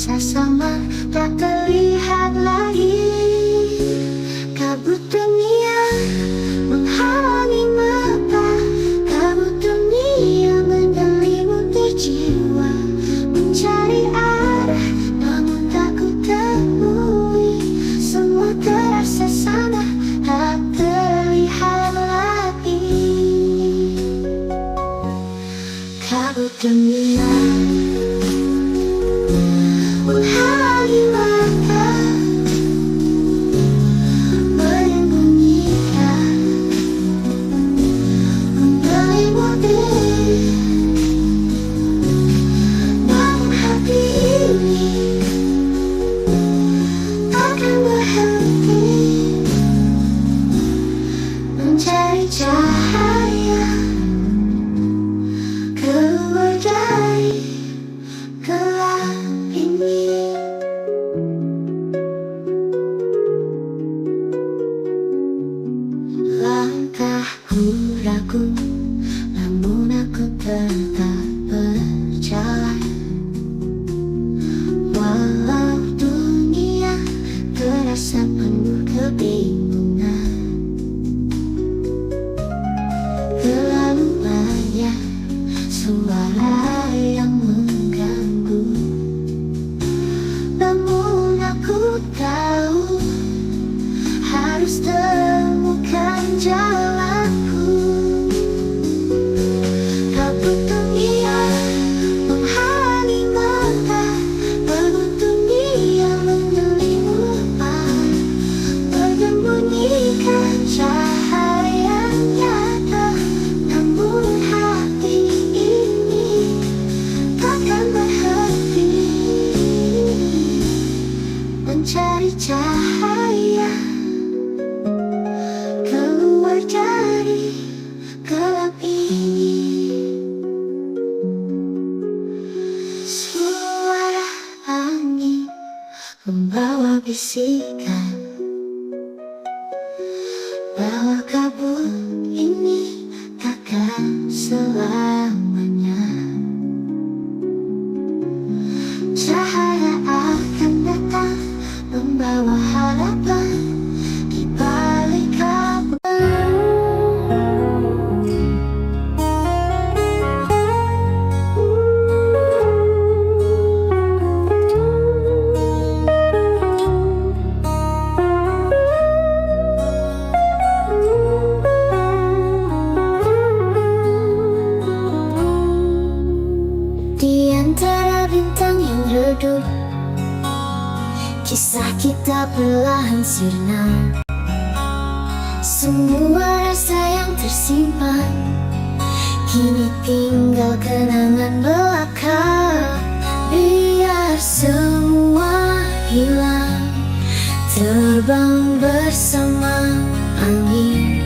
terasa sama, tak terlihat lagi. Kabut dunia menghalangi mata, kabut dunia menyelimuti jiwa. Mencari arah namun tak ku temui, semua terasa sama, tak terlihat lagi. Kabut dunia menghalangi mata, menyembunyikan, menyelimuti. Namun hati ini takkan berhenti mencari cahaya keluar dari gelap ini. Langkahku ragu, namun aku tetap berjalan. Walau dunia terasa penuh kebingungan, terlalu banyak suara yang mengganggu. Namun aku tahu harus temukan jalanku. Kabut dunia menghalangi mata, kabut dunia menyelimuti, menyembunyikan cahaya nyata. Namun hati ini takkan berhenti mencari cahaya keluar dari gelap ini. Suara angin membawa bisikan bahwa kabut ini takkan selamanya. Cahaya akan datang membawa harapan di balik kabut. Di antara bintang yang redup, kisah kita perlahan sirna. Semua rasa yang tersimpan kini tinggal kenangan belaka. Biar semua hilang, terbang bersama angin.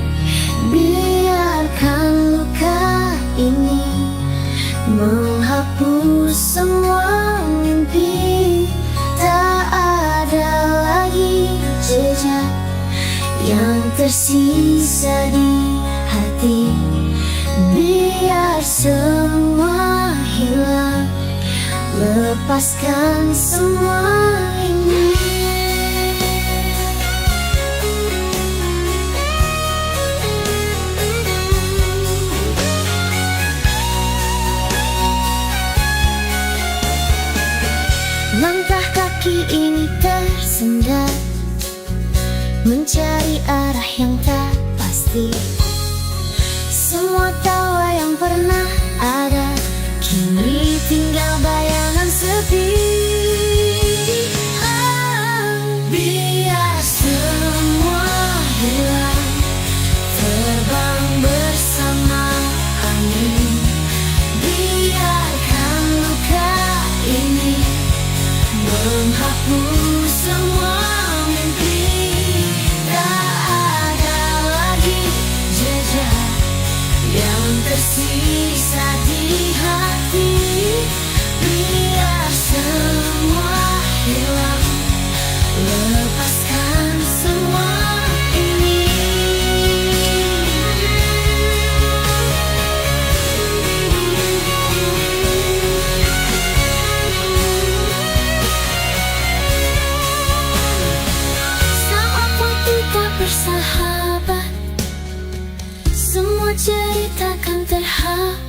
Biarkan luka ini menghapus semua mimpi. Tak ada lagi jejak yang tersisa di hati. Biar semua hilang, lepaskan semua ini. Langkah kaki ini tersendat, mencari arah yang tak pasti. Semua tawa yang pernah ada kini tinggal bayangan sepi.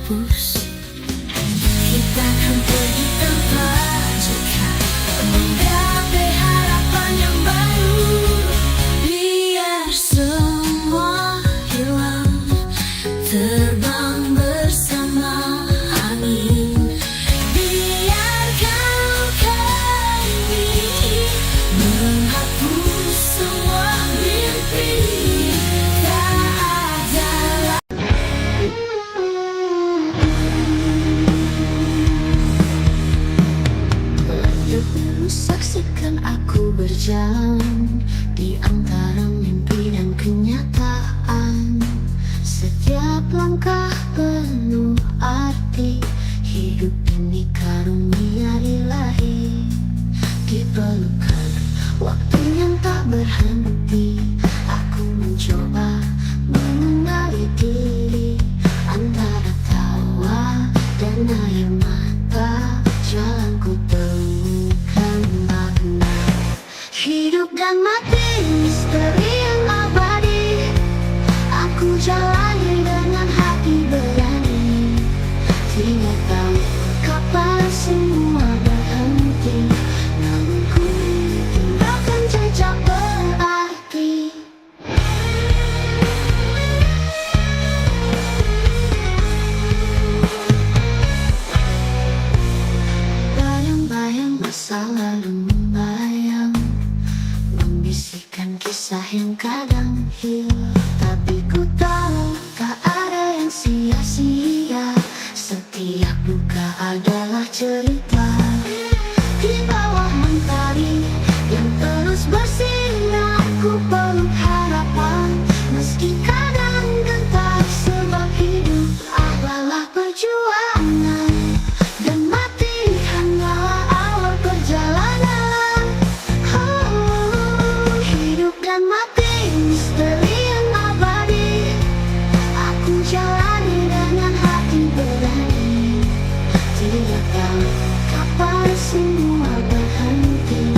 menghapus. Kita akan pergi tanpa jejak, menggapai harapan yang baru. Biar semua hilang, terbang bersama angin. Biarkan kami menghapus semua mimpi. Tak ada saksikan aku berjalan di antara mimpi dan kenyataan. Setiap langkah penuh arti, hidup ini karunia ilahi. Di pelukan waktu yang tak berhenti, aku mencoba mengenali diri. Antara tawa dan air mata, jalanku temukan makna. Hidup dan mati, misteri yang abadi, aku jalani dengan hati berani. Tidak tahu kapan semua berhenti, namun ku tinggalkan jejak berarti. Bayang-bayang masa lalu membayang, membisikkan kisah yang kadang hilang. Tapi ku tahu tak ada yang sia-sia, setiap luka adalah cerita. Di bawah mentari yang terus bersinar, ku peluk harapan, meski kadang gentar. Sebab hidup adalah perjuangan, dan mati hanyalah awal perjalanan. Oh, hidup dan mati, misteri yang abadi, aku jalani dengan hati berani. Tidak tahu kapan semua berhenti,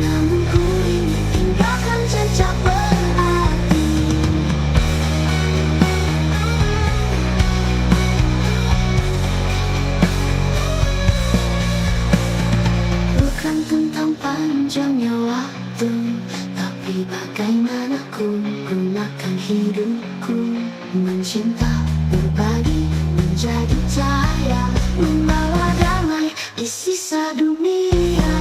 namun ku ingin tinggalkan jejak berarti. Bukan tentang panjangnya waktu, tapi bagaimana ku gunakan hidupku. Mencinta, berbagi, menjadi cahaya, membawa damai di sisa dunia.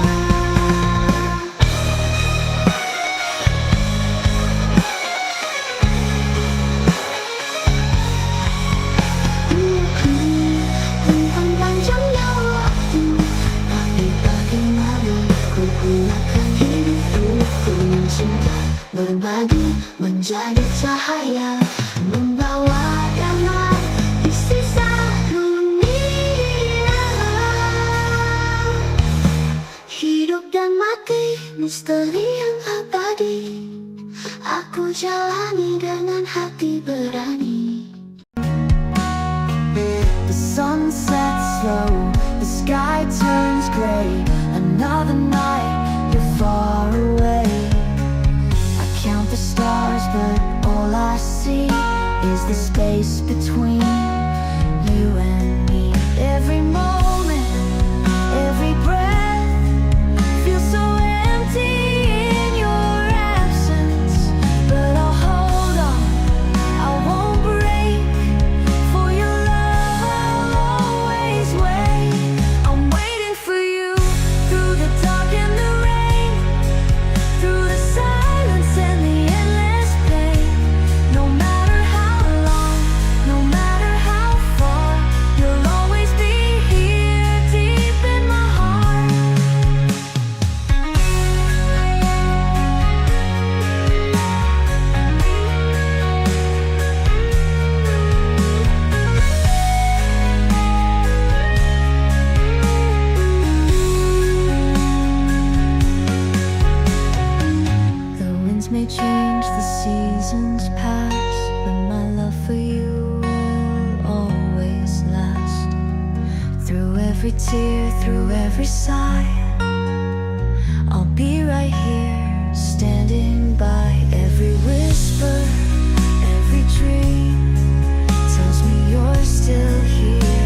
Tentang panjangnya waktu, tapi bagaimana ku gunakan hidupku. Mencinta, berbagi, menjadi cahaya, membawa damai di sisa dunia. Hidup dan mati, misteri yang abadi, aku jalani dengan hati berani. The sun sets low, the sky turns gray. Another night, you're far away. I count the stars, but all I see is the space between you and me. Every moment, every breath feels so empty in your absence. But I'll hold on, I won't break. For your love, I'll always wait. I'm waiting for you through the dark and the rain, through the silence and the endless pain. No matter how long, no matter how far, you'll always be here deep in my heart. The winds may change, the seasons pass, but my love for you will always last. Through every tear, through every sigh, I'll be right here, standing by. Every whisper, every dream tells me you're still here.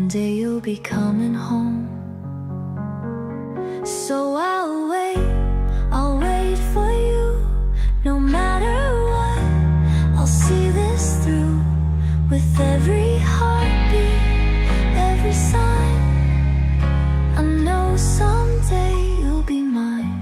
one day you'll be coming home. So I'll wait for you. No matter what, I'll see this through. With every heartbeat, every sign, I know someday you'll be mine.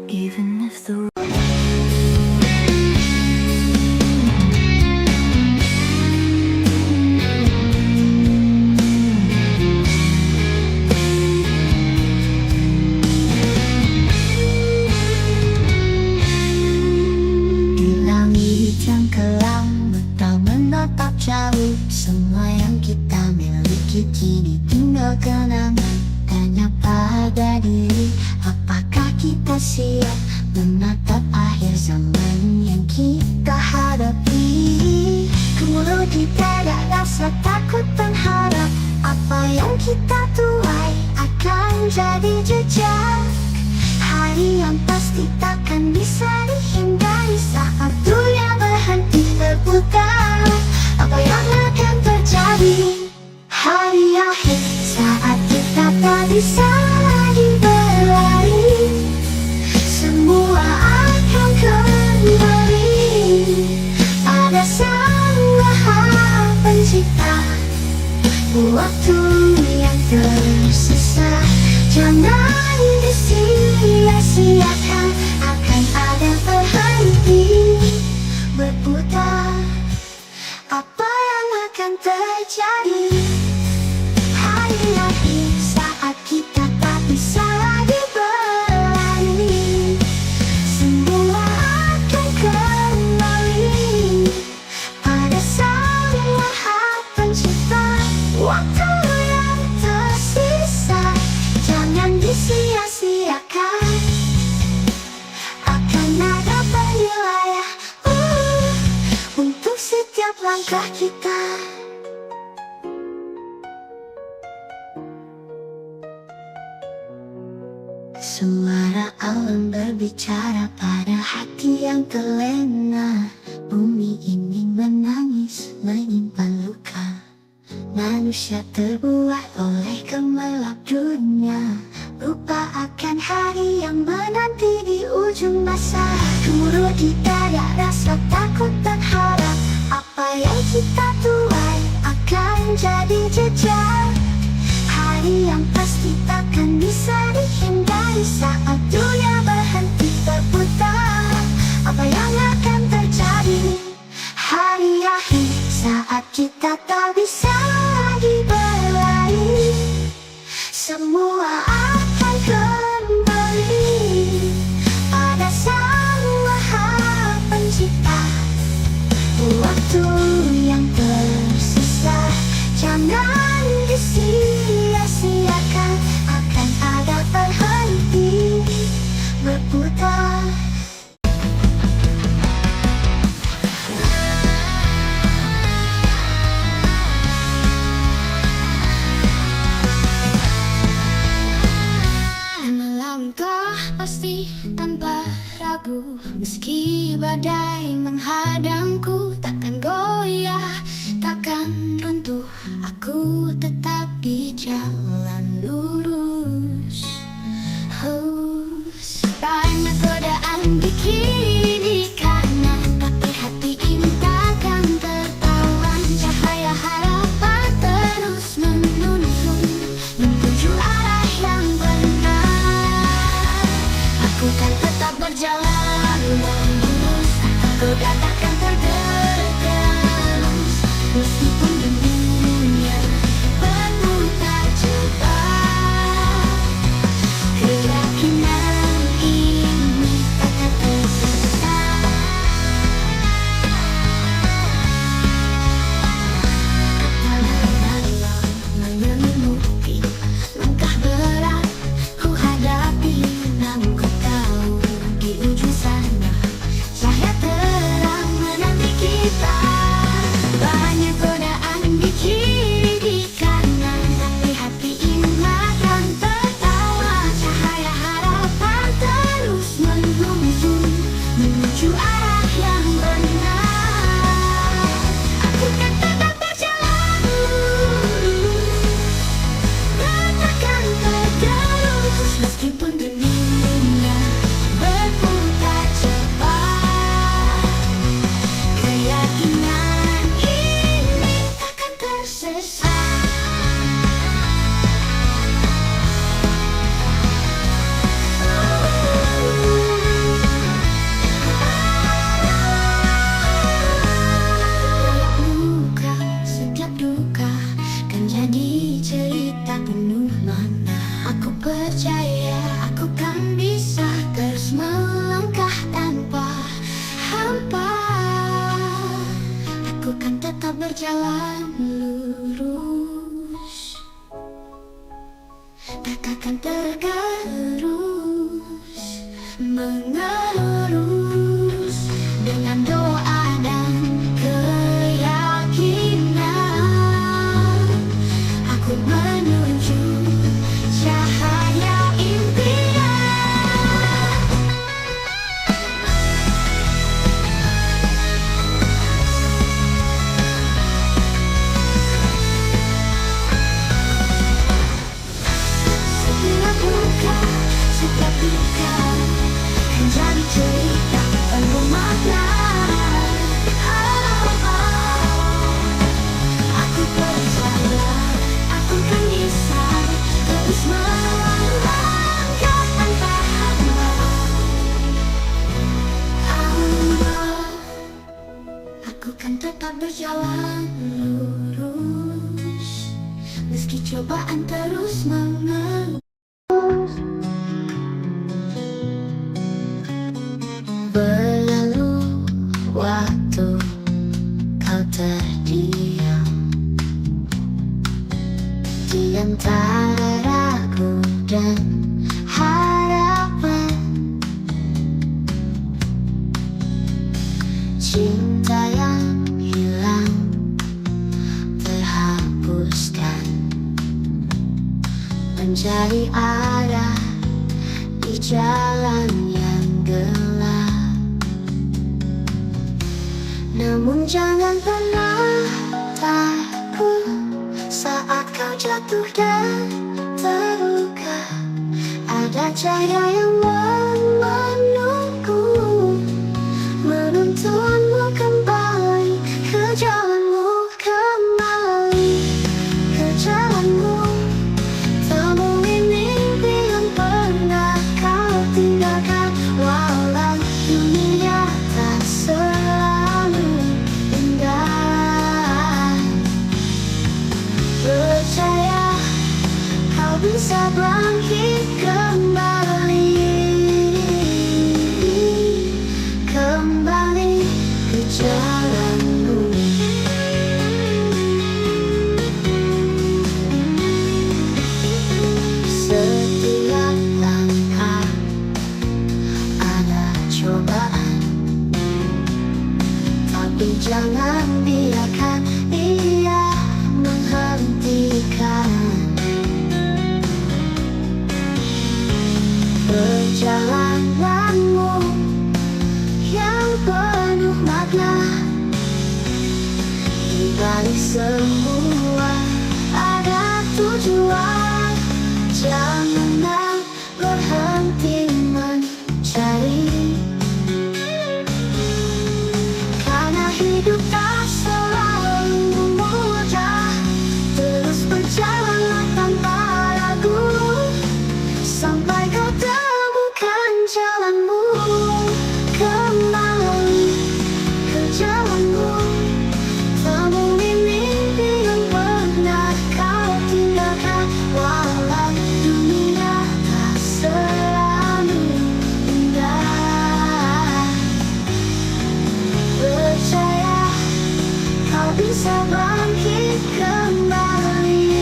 Even if the di langit yang kelam tak menatap jauh, semua yang kita miliki kini tinggal kenangan. Tanya pada diri, apakah kita siap menatap akhir zaman yang kita hadapi? Kemudian kita ada rasa takut dan harap apa yang kita tuai akan jadi jejak. Hari yang pasti takkan bisa dihindari saat dunia berhenti berputar. Apa yang akan terjadi? Hari akhir saat kita tak bisa lagi berlari, semua akan kembali pada Sang Maha Pencipta. Waktu yang tersisa jangan disia-siakan, akan ada berhenti berputar. Apa yang akan terjadi? Hari akhir saat kita tak bisa lagi berlari, semua akan kembali pada Sang Maha Pencipta. Waktu yang tersisa jangan disia-siakan, akan ada penilaian untuk setiap langkah kita. Suara alam berbicara pada hati yang terlena. Bumi ini menangis menyimpan luka. Manusia terbuat oleh gemerlap dunia, lupa akan hari yang menanti di ujung masa. Kemudian kita ada rasa takut dan harap apa yang kita tuai akan jadi jejak. Hari yang pasti takkan bisa dihindari saat dunia berhenti berputar. Apa yang akan terjadi? Hari akhir saat kita tak bisa lagi berlari, semua akan kembali pada Sang Maha Pencipta. Waktu yang tersisa jangan disia-siakan, akan ada berhenti berputar. Melangkah pasti tanpa ragu, meski badai menghadangku, takkan goyah, takkan runtuh. Aku tetap di jalan lurus. Banyak godaan di kiri kanan, tapi hati ini takkan tertawan. Cahaya harapan terus menuntun menuju arah yang benar. Aku kan tetap berjalan lurus, goda takkan tergerus, meskipun dunia berputar cepat. Keyakinan ini takkan tersesat. Walau menyemuti langkah berat ku hadapi, menerus dengan doa dan keyakinan. Aku menuju cahaya impian. Setiap luka, setiap duka kan jadi cerita penuh makna. Aku percaya aku kan bisa terus melangkah tanpa hambatan. Aku kan tetap berjalan lurus meski cobaan terus mengelus. Berlalu waktu, kau terdiam di antara ragu dan harapan. Cinta yang hilang terhapuskan, mencari arah di jalan yang gelap. Namun jangan pernah takut saat kau jatuh dan terluka. Ada cahaya yang menunggu, menuntunmu kembali ke jalanmu, kembali ke jalanmu. Temui mimpi yang pernah kau tinggalkan, walau dunia tak selalu indah. Percaya kau bisa bangkit kembali, kembali ke jalanmu. Setiap langkah ada cobaan, tapi jangan biarkan ia menghentikan perjalananmu yang penuh makna. Di balik semua ada tujuan. Jangan berhenti mencari, karena hidup tak selalu mudah. Terus berjalanlah tanpa ragu sampai kau temukan jalanmu, kembali ke jalanmu. Temui mimpi yang pernah kau tinggalkan, walau dunia tak selalu indah. Percaya kau bisa bangkit kembali,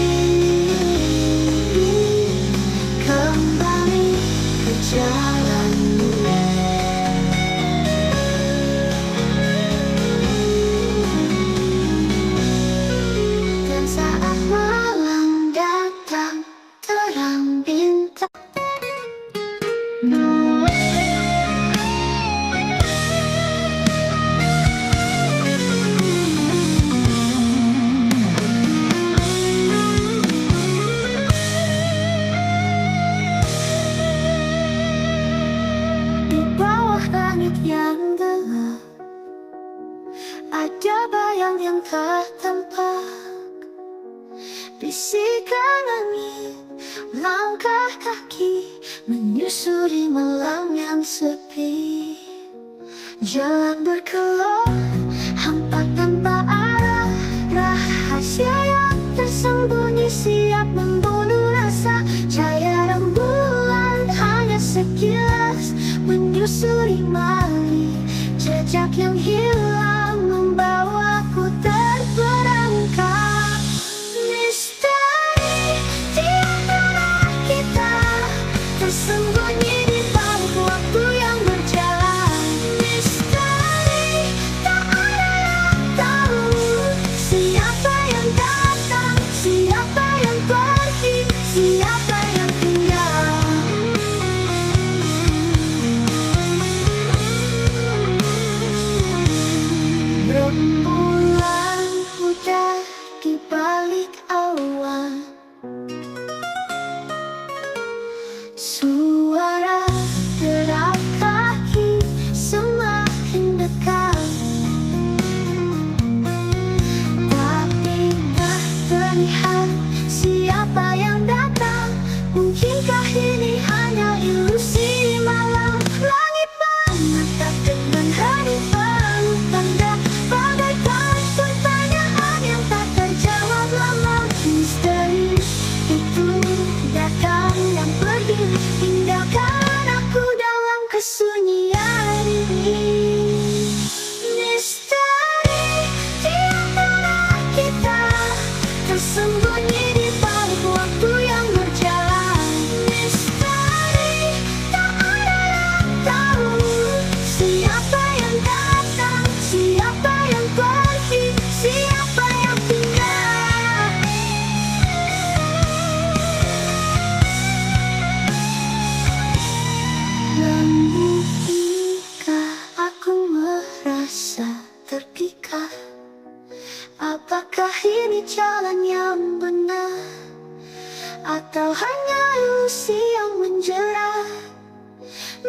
kembali ke jalanmu. Dan saat malam datang, terang bintang. Di bawah langit yang gelap ada bayang yang tertempat, bisikan angin, langkah kaki menyusuri malam yang sepi. Jalan berkelok, hampa tanpa arah, rahasia yang tersembunyi siap membunuh rasa. Cahaya rembulan hanya sekilas menyusuri mali, jejak yang hilang membawaku terperangkap. Misteri di antara kita tersembunyi di balik waktu yang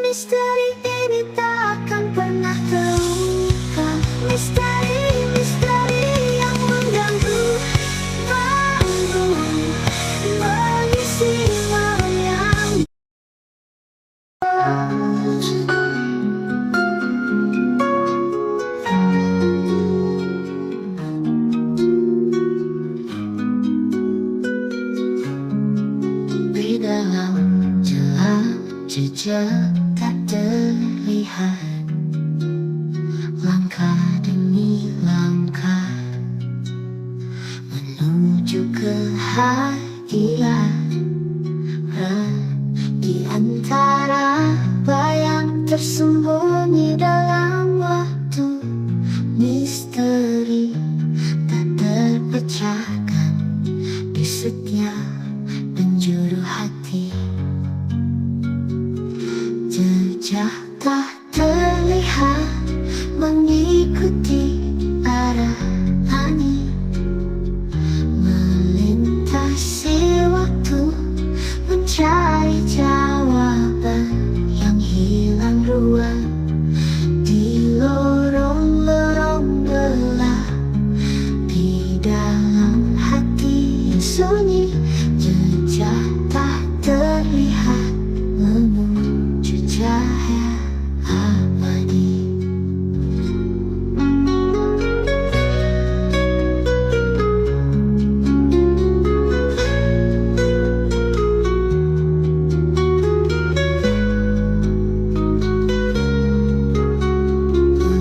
Misteri ini tak akan pernah terungkap. Misteri yang mengganggu, mampu mengisi malam yang di dalam gelap, jejak tak terlihat. Langkah demi langkah menuju kehadiran. Di antara bayang tersembunyi dalam waktu, misteri tak terpecahkan di setiap penjuru hati. Jejak tak terlihat mengikuti arah angin, melintasi waktu, mencari jawaban yang hilang ruang di lorong-lorong gelap. Di dalam hati yang sunyi, jejak tak terlihat menuju cahaya abadi.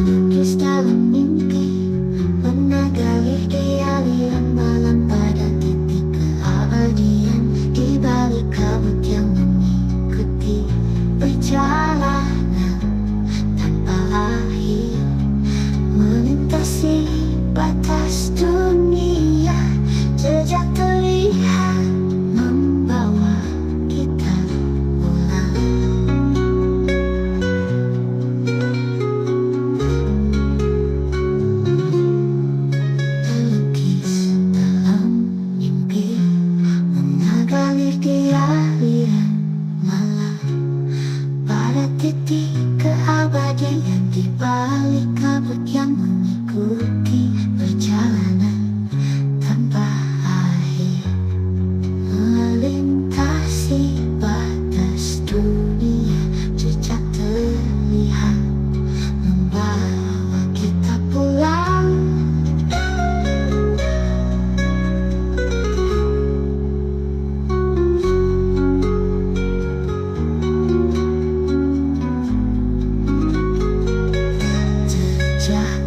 Melukis dalam mimpi, menagali di aliran malam pada titik keabadian. Di balik kabut yang mengikuti perjalanan tanpa akhir, melintasi batas dunia. Jejak terlihat membawa kita pulang. Melukis dalam mimpi, mengalir di aliran malam pada titik keabadian. Di balik kabut yang mengikuti perjalanan tanpa akhir, melintasi batas dunia. Jejak terlihat membawa kita pulang. Jejak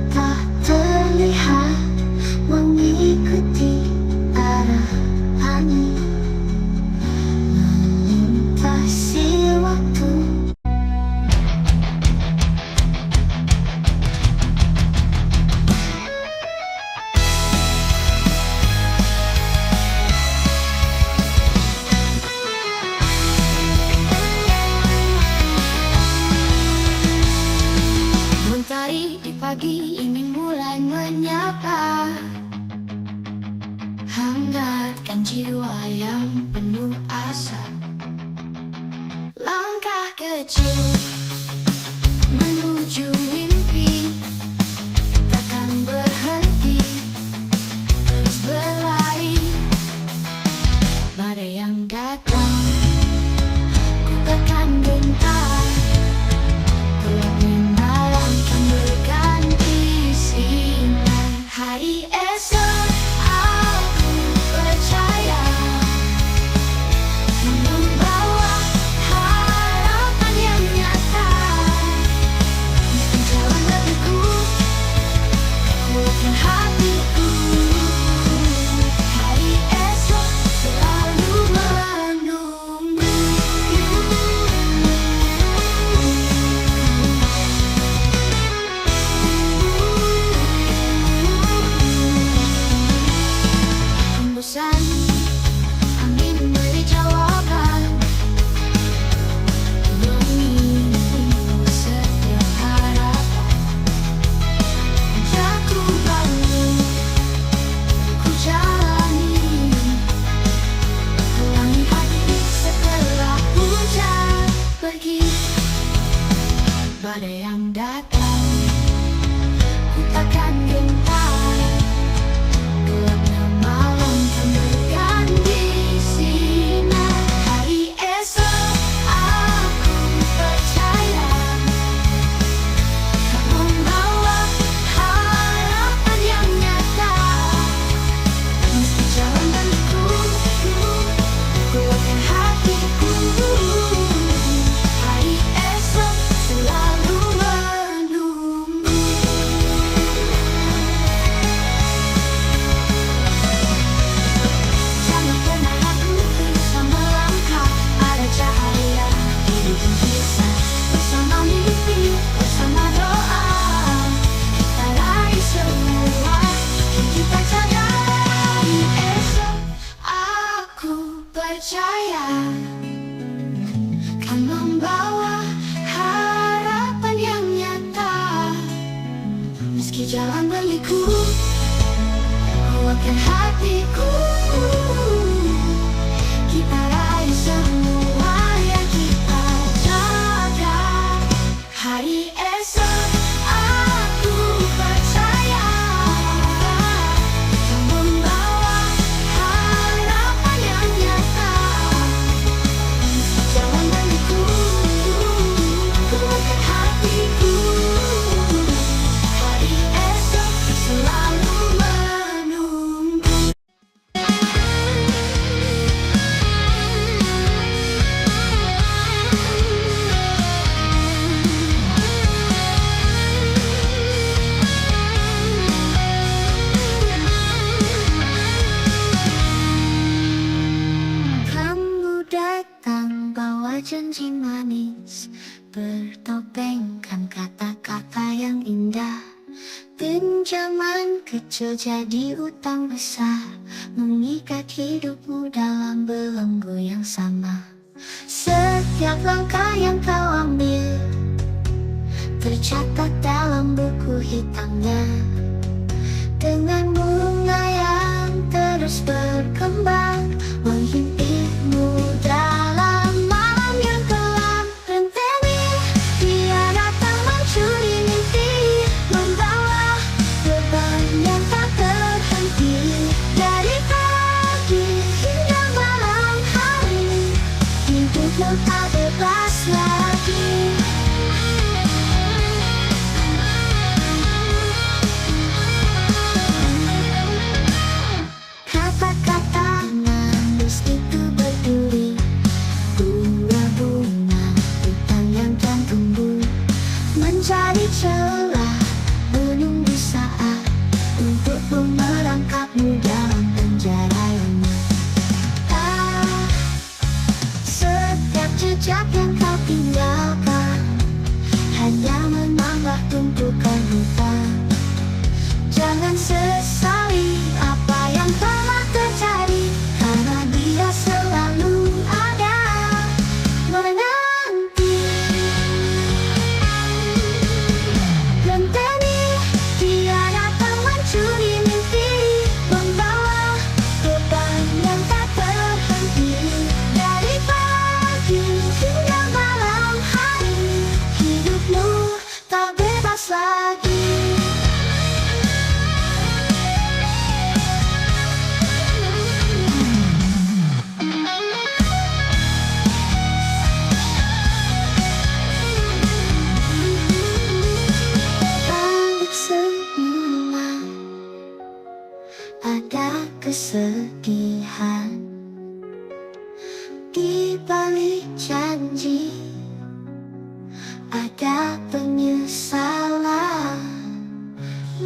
badai yang datang, ku takkan gentar. Gelapnya malam kan berganti sinar. Hari esok aku percaya kau membawa harapan yang nyata. Meski jalan berliku, kuatkan hatiku. Hari esok selalu menunggu. Jangan pernah ragu, bisa melangkah. Ada cahaya hidup yang bisa. Bersama mimpi, bersama doa, kita raih semua yang kita jaga. Hari esok aku percaya kan membawa harapan yang nyata. Meski jalan berliku, kuatkan hatiku. Kita raih semua yang kita jaga. Hari esok aku percaya kan membawa harapan yang nyata. Jangan berliku, kuatkan hatiku. Hari esok selalu menunggu. Kamu datang bawa janji manis, bertopengkan kata-kata yang indah. Pinjaman kecil jadi utang besar, mengikat hidupmu dalam belenggu yang sama. Setiap langkah yang kau ambil tercatat dalam buku hitamnya, dengan bunga yang terus berkembang, menghimpimu dalam malam yang gelap. Renteni dia datang mencuri mimpi, membawa beban yang tak terhenti. Dari pagi hingga malam hari, hidupmu tak bebas lagi. Kata-kata manis itu berduri, bunga-bunga hutan yang kan tumbuh, menjadi celah menunggu saat untuk merangkapmu dalam penjara yang nyata. Setiap jejak yang kau tinggalkan hanya menambah tumpukan hutan. Jangan sesali apa yang telah terjadi, karena dia selalu ada menanti. Renteni dia datang mencuri mimpi, membawa beban yang tak terhenti. Dari pagi hingga malam hari, hidupmu tak bebas lagi. Balik senyuman ada kesedihan, di balik janji ada penyesalan.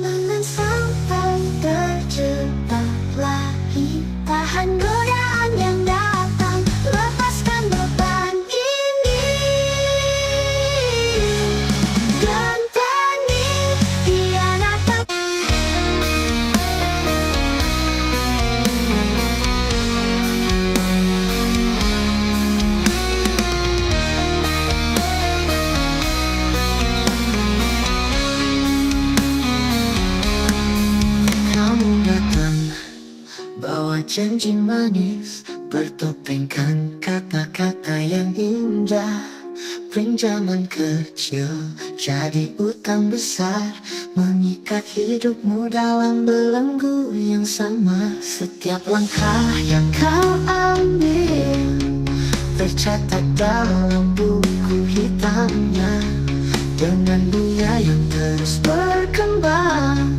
Jangan sampai terjebak lagi, tahan godaan yang datang, lepaskan beban ini. Ganteni dia datang. Janji manis bertopengkan kata-kata yang indah, pinjaman kecil jadi utang besar, mengikat hidupmu dalam belenggu yang sama. Setiap langkah yang kau ambil tercatat dalam buku hitamnya, dengan bunga yang terus berkembang,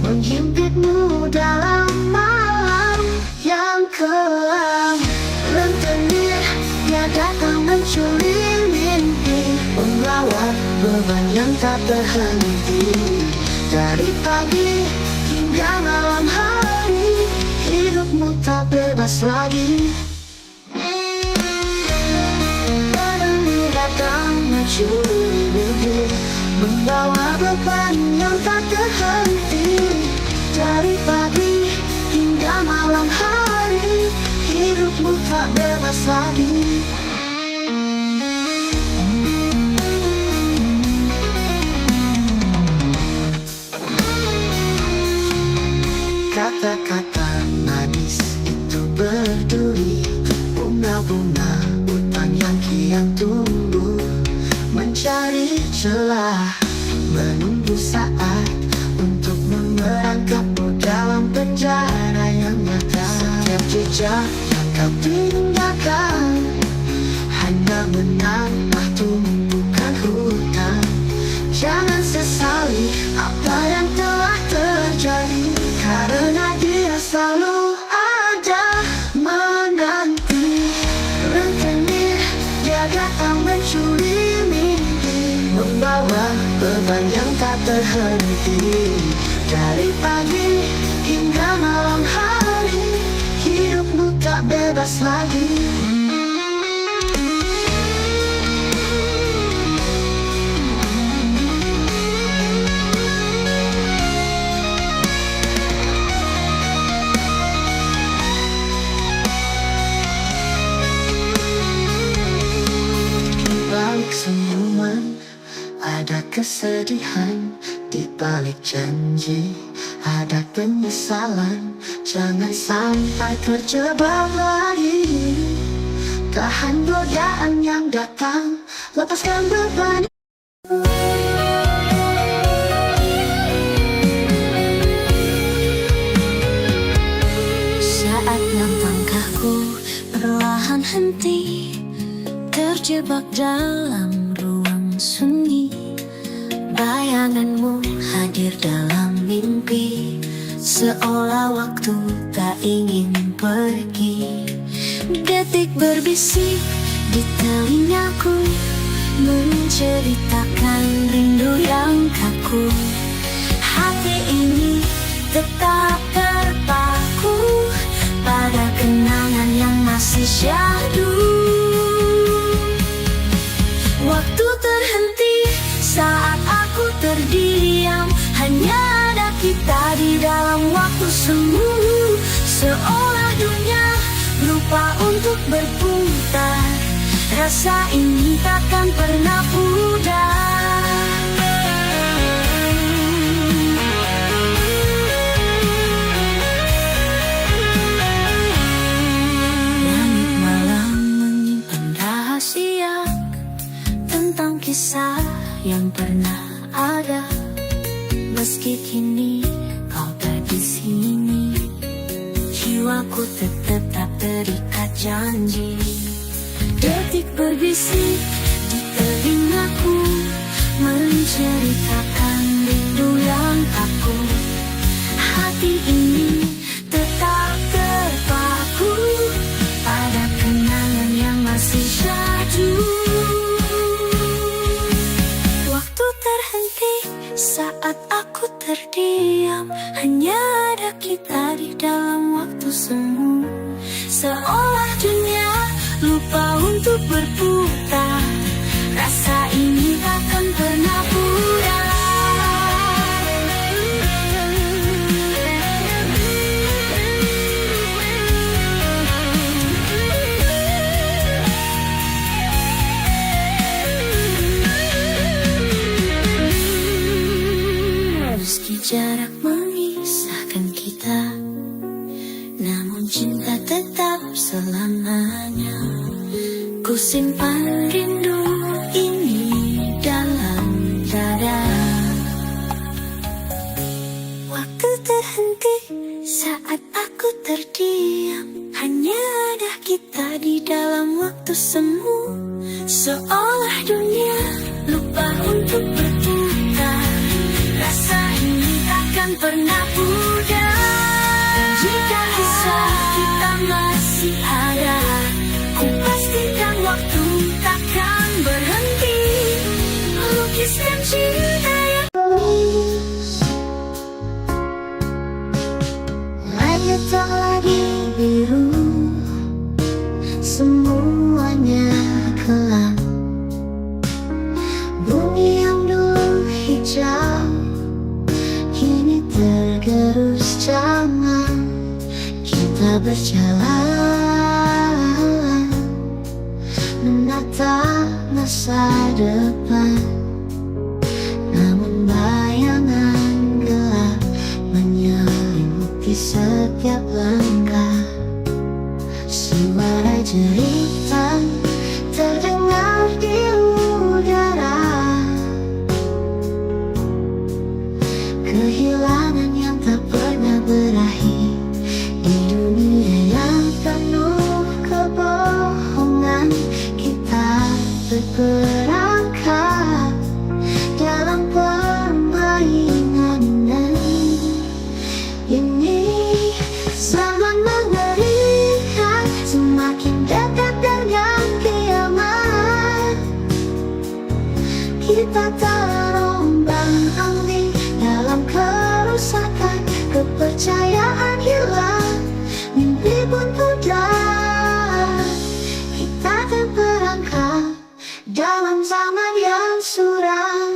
menghimpitmu dalam malam yang kelam. Rentenir, dia datang mencuri mimpi, membawa beban yang tak berhenti. Dari pagi hingga malam hari, hidupmu tak bebas lagi. Rentenir datang mencuri mimpi, membawa beban yang tak terhenti. Dari pagi hingga malam hari, hidupmu tak bebas lagi. Kata-kata manis itu berduri, bunga-bunga utang yang kian tumbuh, mencari celah, menunggu saat untuk merangkapmu dalam penjara yang nyata. Setiap jejak yang kau tinggalkan hanya menambah tumbukan hutan. Jangan sesali apa yang telah terjadi, karena dia selalu ada menanti. Rentenir, dia datang mencuri mimpi, membawa beban yang tak terhenti. Dari pagi hingga malam hari, hidupmu tak bebas lagi. Balik senyuman ada kesedihan, di balik janji ada penyesalan. Jangan sampai terjebak lagi, tahan godaan yang datang, lepaskan beban. Saat langkahku perlahan henti, terjebak dalam ruang sunyi, bayanganmu hadir dalam mimpi, seolah waktu tak ingin pergi. Detik berbisik di telingaku, menceritakan rindu yang kaku. Hati ini tetap terpaku pada kenangan yang masih syahdu. Waktu terhenti saat aku terdiam, hanya ada kita di dalam waktu semu, seolah dunia lupa untuk berputar. Rasa ini takkan pernah pudar. Langit malam menyimpan rahasia tentang kisah yang pernah ada. Meski kini kau tak di sini, jiwaku tetap terikat janji. Detik berbisik di telingaku, menceritakan rindu yang kaku. Hati ini tetap terpaku pada kenangan yang masih syahdu. Waktu terhenti saat aku terdiam, hanya ada kita di dalam waktu semu, seolah dunia lupa untuk berputar. Rasa ini takkan pernah pudar. Meski jarak memisahkan kita, namun cinta tetap selamanya. Ku simpan rindu ini dalam berjalan menatap masa depan, namun bayangan gelap menyelimuti setiap langkah. Suara cerita terdengar di udara, kehilangan yang tak pernah berakhir di dunia yang penuh kebohongan. Kita berperangkap dalam permainan ini. Zaman mengerikan, semakin dekat dengan kiamat. Kita terombang-ambing dalam kerusakan, kepercayaan hilang, mimpi pun pudar. Kita terperangkap dalam zaman yang suram.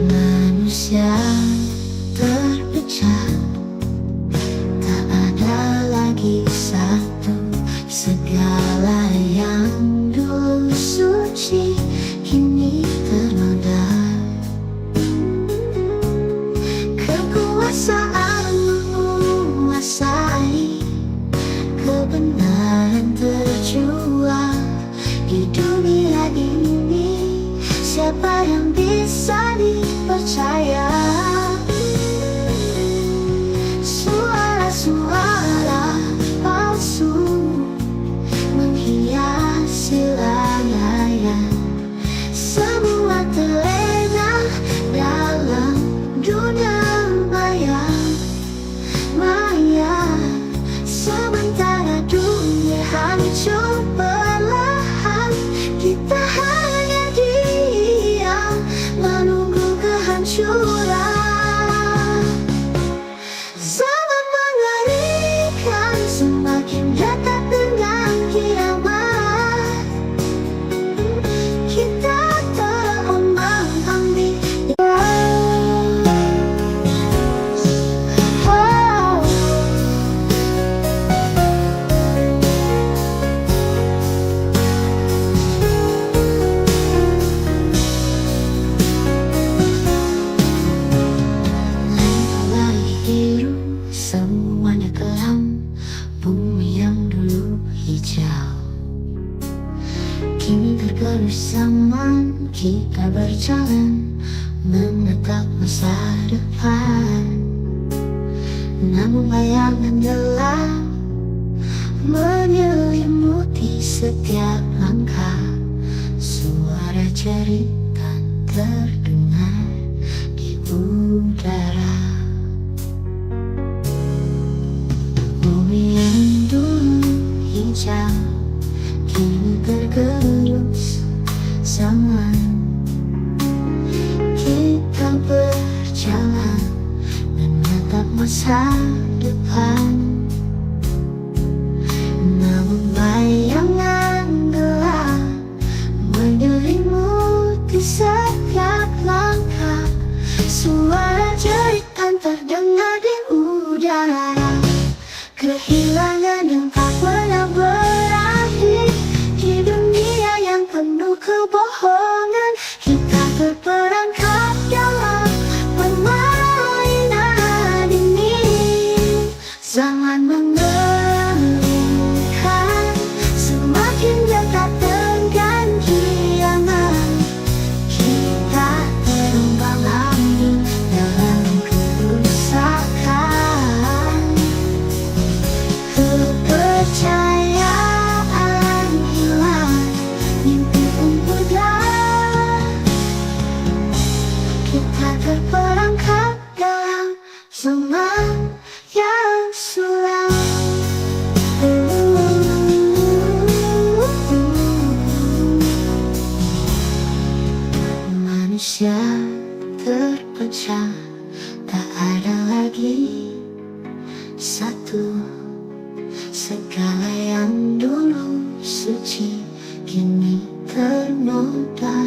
Manusia terpecah, tak ada lagi satu. Segala yang dulu suci kini ternoda. Kekuasaan menguasai, kebenaran terjual di dunia ini. Siapa yang bisa dipercaya? Suara-suara palsu menghiasi layar. Semua terlena dalam dunia maya. Sementara dunia hancur perlahan, kita hanya diam menunggu kehancuran. Zaman mengerikan, semakin dekat dengan kiamat. Kita terombang-ambing. Semuanya kelam, bumi yang dulu hijau kini tergerus zaman. Kita berjalan menatap masa depan, namun bayangan gelap menyelimuti setiap langkah. Suara cerita terdengar di udara. Bumi yang dulu hijau kini tergerus zaman. Kita berjalan menatap masa depan, namun bayangan gelap menyelimuti setiap langkah. Suara jeritan terdengar di udara. Kehilangan yang tak pernah berakhir di dunia yang penuh kebohongan. Kita berperangkap dalam permainan ini. Zaman mengerikan, semakin dekat dengan kiamat. Kita terombang-ambing dalam kerusakan, kepercayaan hilang, mimpi pun pudar. Kita terperangkap dalam zaman yang suram. Manusia terpecah, tak ada lagi satu. suci kini ternoda.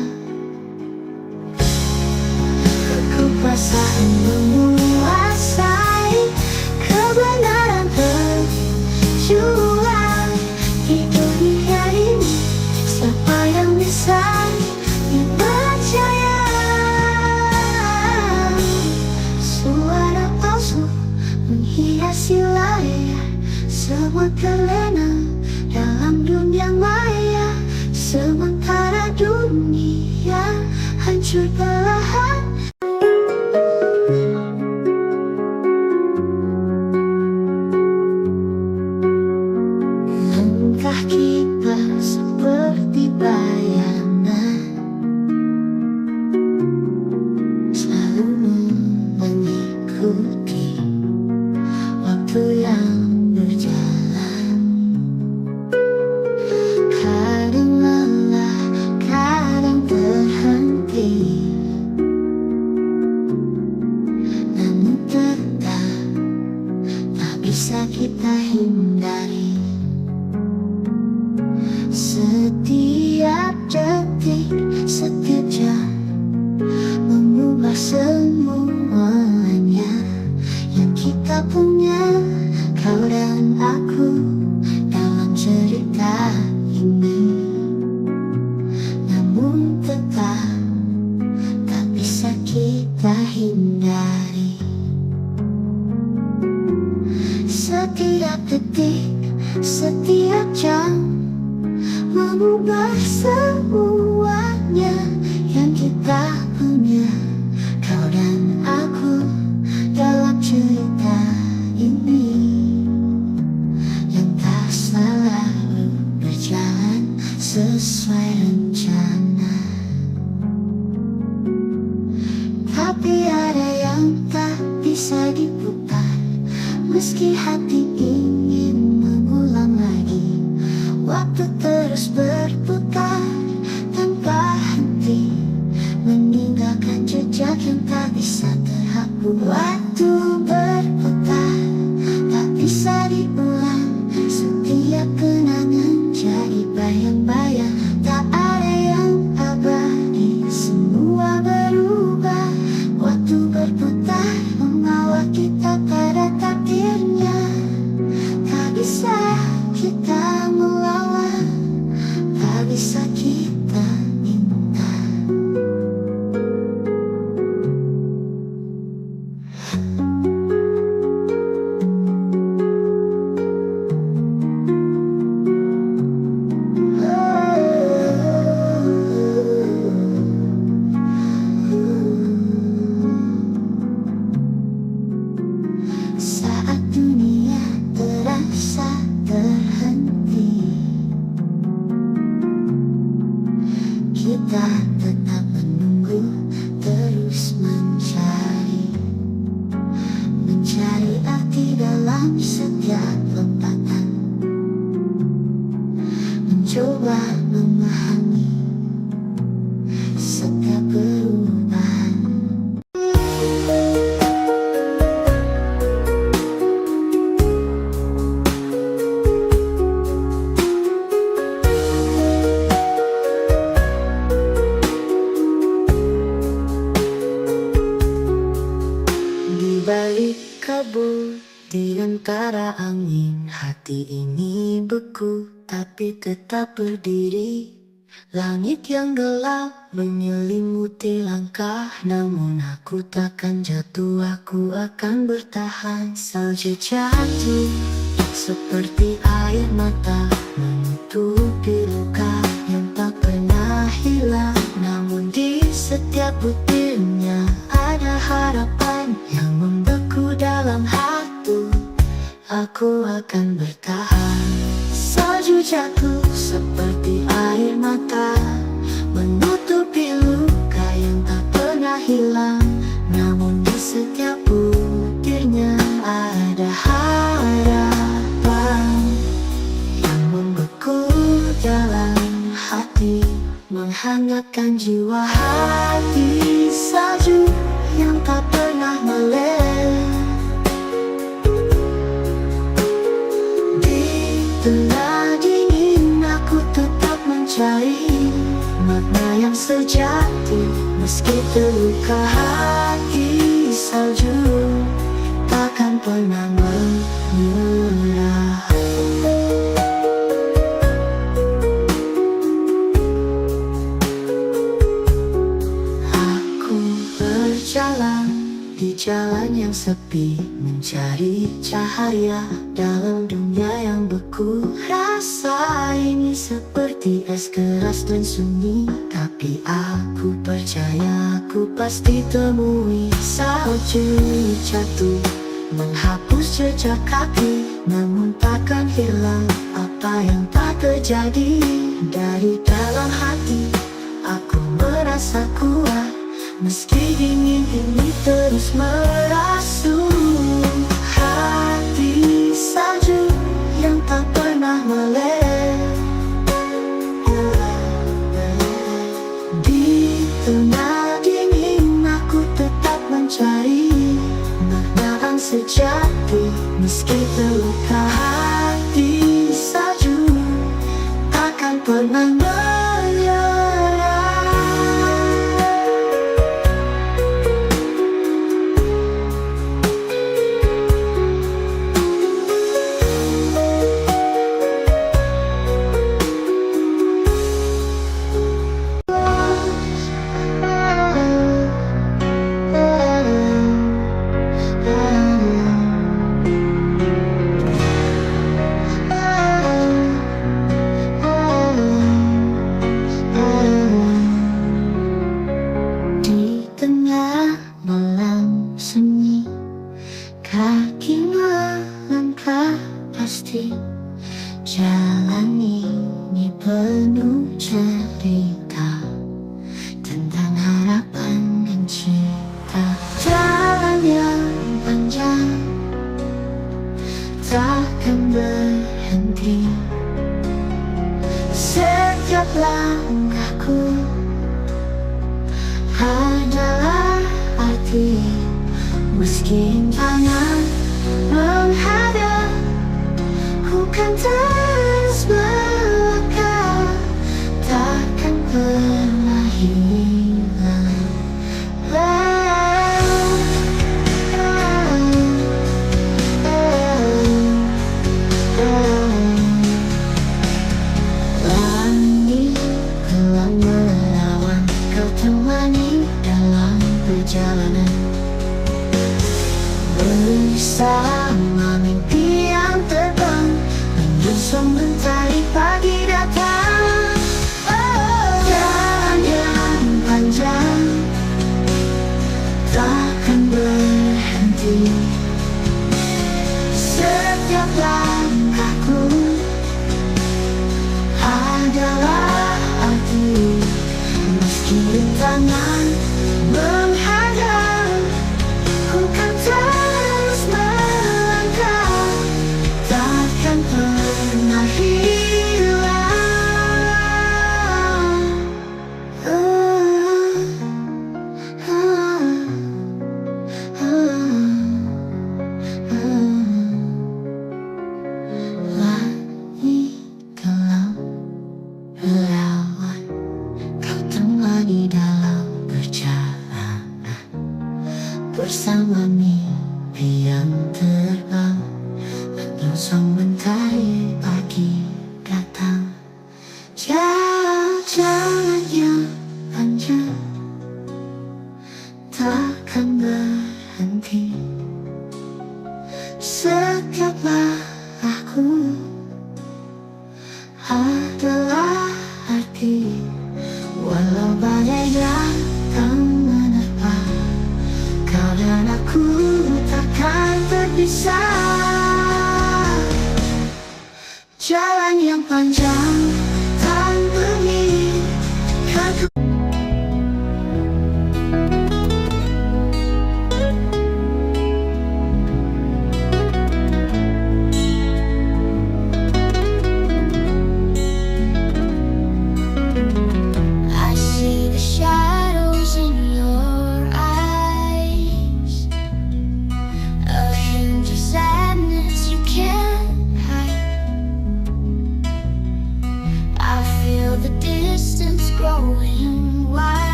Kekuasaan menguasai, kebenaran berjuang di dunia ini. Siapa yang bisa dipercaya? Suara palsu menghiasi layar, semua terlena dalam dunia maya. Sementara dunia hancur perlahan. Langkah kita seperti bayangan, selalu mengikuti waktu yang berjalan. Kadang lelah, kadang terhenti, namun tetap tak bisa kita hindari. Setiap detik, setiap jam mengubah semuanya yang kita punya. Kau dan aku dalam cerita ini, namun tetap tak bisa kita hindari. Setiap detik, setiap jam mengubah semuanya yang kita punya. Kau dan aku dalam cerita ini yang tak selalu berjalan sesuai rencana. Tapi ada yang tak bisa diputar, meski hati ingin mengulang lagi. Waktu terus berputar tanpa henti, meninggalkan jejak yang tak bisa terhapus. Waktu berputar tak bisa diulang, setiap kenangan jadi bayang-bayang. Tak ada yang abadi, semua berubah. Waktu berputar membawa kita pada takdirnya. Tak bisa kita melawan, tak bisa kita minta. Saat dunia terasa terhenti, kita tetap menunggu, terus mencari arti dalam setiap lompatan, mencoba memahami setiap perubahan. Di balik kabut, di antara angin, hati ini beku tapi tetap berdiri. Langit yang gelap menyelimuti langkah, namun aku takkan jatuh, aku akan bertahan. Salju jatuh seperti air mata, menutupi luka yang tak pernah hilang. Namun di setiap butirnya ada harapan yang membeku dalam hati. Aku akan bertahan. Salju jatuh seperti air mata, menutupi luka yang tak pernah hilang. Namun di setiap butirnya ada harapan yang membeku dalam hati, menghangatkan jiwa. Hati salju yang tak pernah meleleh, di tengah dingin aku sejati. Meski terluka hati salju, takkan pernah menyerah. Aku berjalan di jalan yang sepi, mencari cahaya dalam dunia yang beku. Rasa ini seperti es keras dan sunyi, tapi aku percaya aku pasti temui. Salju jatuh menghapus jejak kaki, namun takkan hilang apa yang tak terjadi. Dari dalam hati aku merasa kuat, meski dingin ini terus merasuk. Hati salju yang tak pernah meleleh. Di tengah dingin aku tetap mencari makna yang sejati. Meski terluka hati salju takkan pernah menyerah. Kaki melangkah pasti, jalan ini penuh cerita tentang harapan dan cinta. Jalan yang panjang takkan berhenti. Setiap langkahku adalah arti. Meski tangan menghadap, ku kan terus melangkah, takkan pernah hilang. Langit telah melawan, kau temani dalam perjalanan. Bersama mimpi yang terbang, menusuk mentari pagi datang. Jalan yang panjang takkan berhenti. Setiap langkahku adalah arti. Meski rintangan menghadang, ku kan terus melangkah, takkan pernah hilang. Langit gelap berawan, kau temani dalam perjalanan. Bersama mimpi yang terbang, menusuk mentari pagi datang. Jalan yang panjang takkan berhenti. Setiap langkahku adalah arti. Walau badai datang menerpa, kau dan aku takkan terpisah. Jalan yang panjang tak berhenti.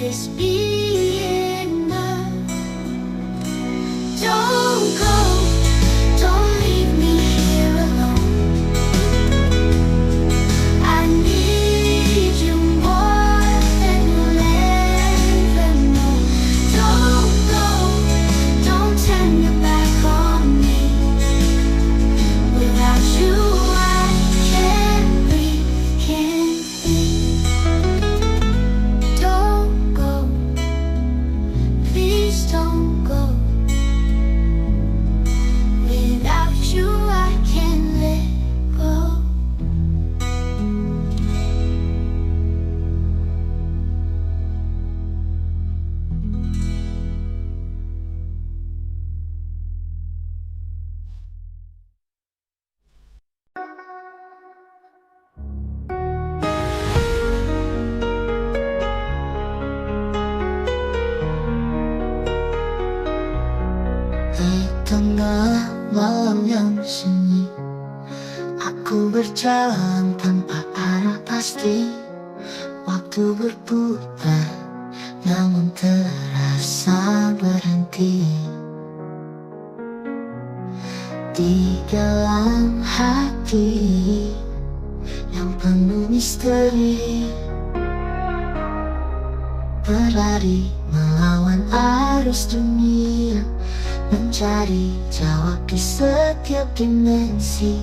this be enough? Don't go, don't leave me here alone. I need you more than you'll ever know. Don't go, don't turn your back on me. Without you I can't breathe, can't breathe. Don't go, please don't go. Without you I can't let go. Di tengah malam yang sunyi, aku berjalan tanpa arah pasti. Waktu berputar, namun terasa berhenti. Di dalam hati yang penuh misteri, berlari melawan arus dunia, mencari jawab di setiap dimensi,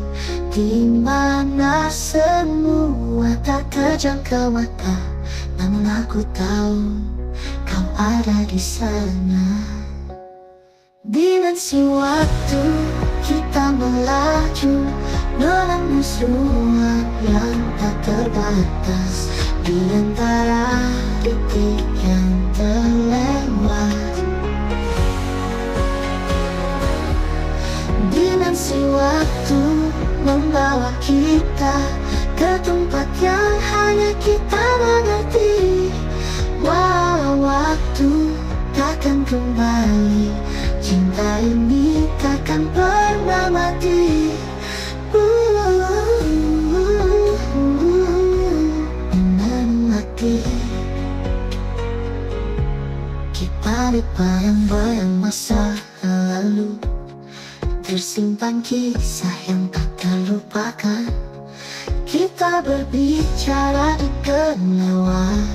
di mana semua tak terjangkau mata. Namun aku tahu kau ada di sana. Dimensi waktu kita melaju, menembus ruang yang tak terbatas, di antara detik yang terlewat. Dimensi waktu membawa kita ke tempat yang hanya kita mengerti. Walau waktu takkan kembali, cinta ini takkan pernah mati. Mati. Kita di bayang-bayang masa lalu, tersimpan kisah yang tak terlupakan. Kita berbicara di kelewat.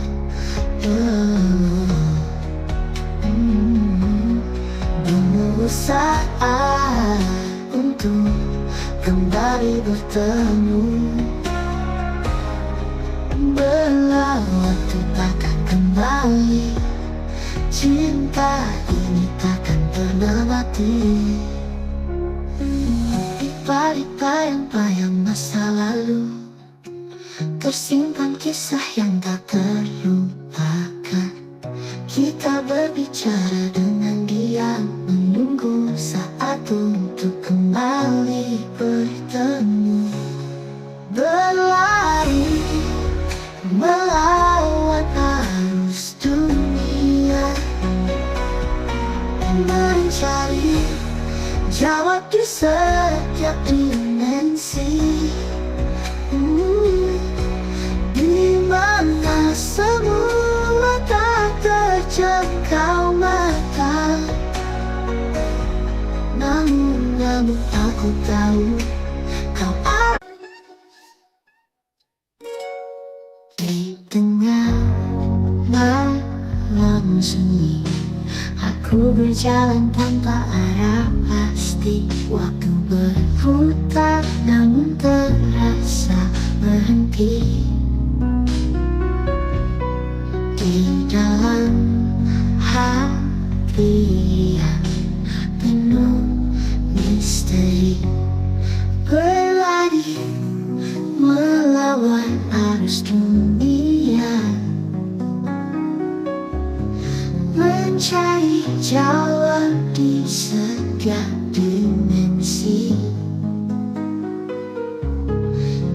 Menunggu saat untuk kembali bertemu. Belah waktu takkan kembali, cinta ini takkan pernah mati. Di balik bayang-bayang masa lalu, tersimpan kisah yang tak terlupakan. Kita berbicara dengan diam, menunggu saat untuk kembali bertemu. Berlari melawan arus dunia, mencari jawab di setiap dimensi, di mana semua tak terjangkau mata. Namun aku tahu kau ada di tengah malam sunyi. Aku berjalan tanpa arah pasti. Waktu berputar namun terasa berhenti. Di dalam hati yang penuh misteri, berlari melawan arus dunia, mencari jawab di setiap dimensi,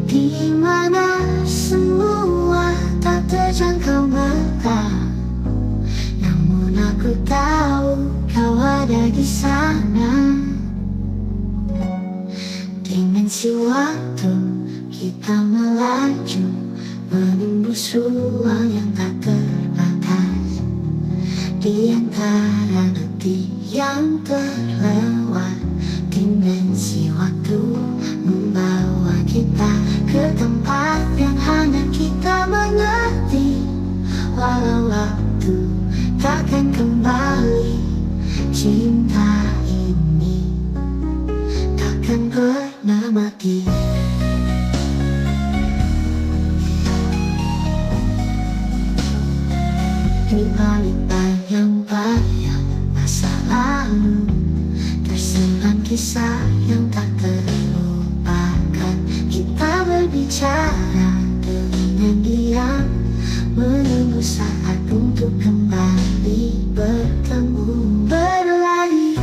di mana semua tak terjangkau mata. Namun aku tahu kau ada di sana. Dimensi waktu kita melaju, menembus ruang yang tak terbatas, Di antara detik yang terlewat, dimensi waktu membawa kita ke tempat yang hanya kita mengerti. Walau waktu takkan kembali, cinta ini takkan pernah mati. Di balik bayang-bayang masa lalu, tersimpan kisah yang tak terlupakan. Kita berbicara dengan diam, menunggu saat untuk kembali bertemu. Berlari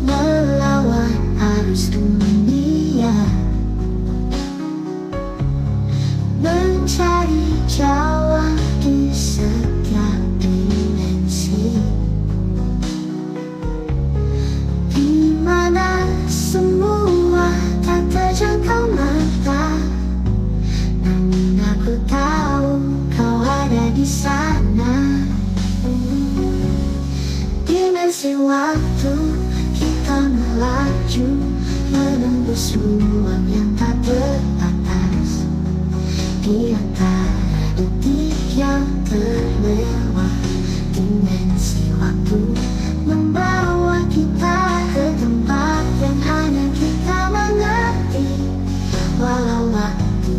melawan arus dunia, mencari jawab di setiap dimensi, di mana semua tak terjangkau mata. Namun aku tahu kau ada di sana. Dimensi waktu kita melaju, menembus ruang yang tak terbatas. Di antara detik yang terlewat, dimensi waktu membawa kita ke tempat yang hanya kita mengerti. Walau waktu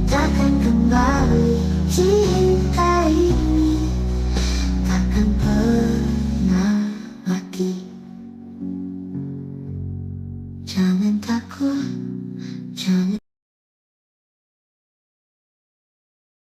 takkan kembali, cinta ini takkan pernah mati. Jangan takut, jangan